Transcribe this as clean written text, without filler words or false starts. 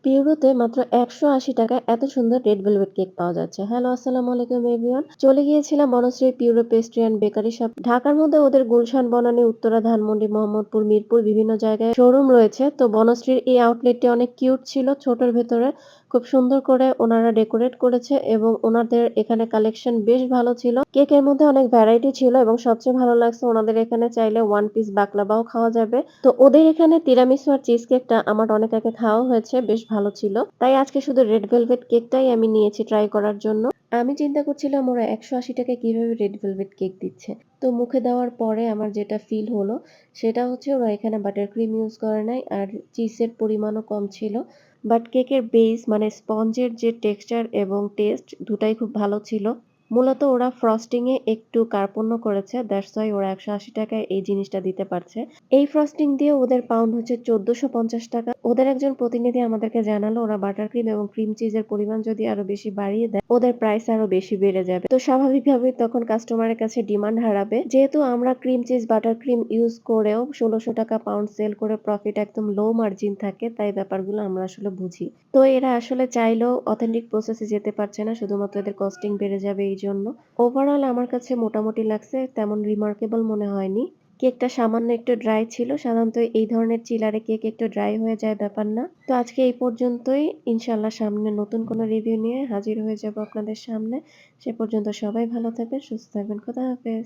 পিউরোতে মাত্র ৳১৮০ এত সুন্দর রেড ভেলভেট কেক পাওয়া যাচ্ছে। হ্যালো, আসসালামু আলাইকুম এভরিওয়ান। চলে গিয়েছিলাম বনশ্রী পিউরো পেস্ট্রি অ্যান্ড বেকারি শপ। ঢাকার মধ্যে ওদের গুলশান, বনানী, উত্তরা, ধানমন্ডি, মোহাম্মদপুর, মিরপুর বিভিন্ন জায়গায় শোরুম রয়েছে। তো বনশ্রীর এই আউটলেটটি অনেক কিউট ছিল। ছোটর ভেতরে খুব সুন্দর করে ওনারা ডেকোরেট করেছে এবং ওনাদের এখানে কালেকশন বেশ ভালো ছিল। কেকের মধ্যে অনেক ভ্যারাইটি ছিল এবং সবচেয়ে ভালো লাগছে ওনাদের এখানে চাইলে 1 পিস বাকলাভাও খাওয়া যাবে। তো ওদের এখানে তিরামিসু আর চিজ কেকটা আমার অনেক আগে খাওয়া হয়েছে, বেশ ভালো ছিল। তাই আজকে শুধু রেড ভেলভেট কেকটাই আমি নিয়েছি ট্রাই করার জন্য। আমি চিন্তা করছিলাম ওরা ৳১৮০ কিভাবে রেড ভেলভেট কেক দিচ্ছে। তো মুখে দেওয়ার পরে আমার যেটা ফিল হলো সেটা হচ্ছে ওরা এখানে বাটার ক্রিম ইউজ করে নাই আর চিজের পরিমাণও কম ছিল। বাট কেকের বেস মানে স্পঞ্জের যে টেক্সচার এবং টেস্ট দুটাই খুব ভালো ছিল। মূলত ওরা ফ্রস্টিং এ একটু কার্পণ্য করেছে। দ্যাটস ওয়াই ওরা ৳১৮০ য় এই জিনিসটা দিতে পারছে। এই ফ্রস্টিং দিয়ে ওদের পাউন্ড হচ্ছে ৳১৪৫০। ওদের একজন প্রতিনিধি আমাদেরকে জানালো ওরা বাটার ক্রিম এবং ক্রিম চিজের পরিমাণ যদি আরো বেশি বাড়িয়ে দেয়, ওদের প্রাইস আরো বেশি বেড়ে যাবে। তো স্বাভাবিকভাবেই তখন কাস্টমারের কাছে ডিমান্ড হারাবে। যেহেতু আমরা cream cheese, butter cream use করেও ৳১৬০০ পাউন্ড সেল করে প্রফিট একদম লো মার্জিন থাকে, তাই ব্যাপারগুলো আমরা আসলে বুঝি। তো এরা আসলে চাইলেও অথেন্টিক প্রসেস এ যেতে পারছে না, শুধুমাত্র এদের কস্টিং বেড়ে যাবে এইজন্য। ওভারঅল আমার কাছে মোটামুটি লাগছে, তেমন রিমার্কেবল মনে হয়নি। কেকটা সামান্য একটু ড্রাই ছিল। সাধারণত এই ধরনের চিলারে কেক একটু ড্রাই হয়ে যায়, ব্যাপার না। তো আজকে এই পর্যন্তই। ইনশাআল্লাহ সামনে নতুন কোনো রিভিউ নিয়ে হাজির হয়ে যাব আপনাদের সামনে। সে পর্যন্ত সবাই ভালো থাকবেন, সুস্থ থাকবেন। খোদা হাফেজ।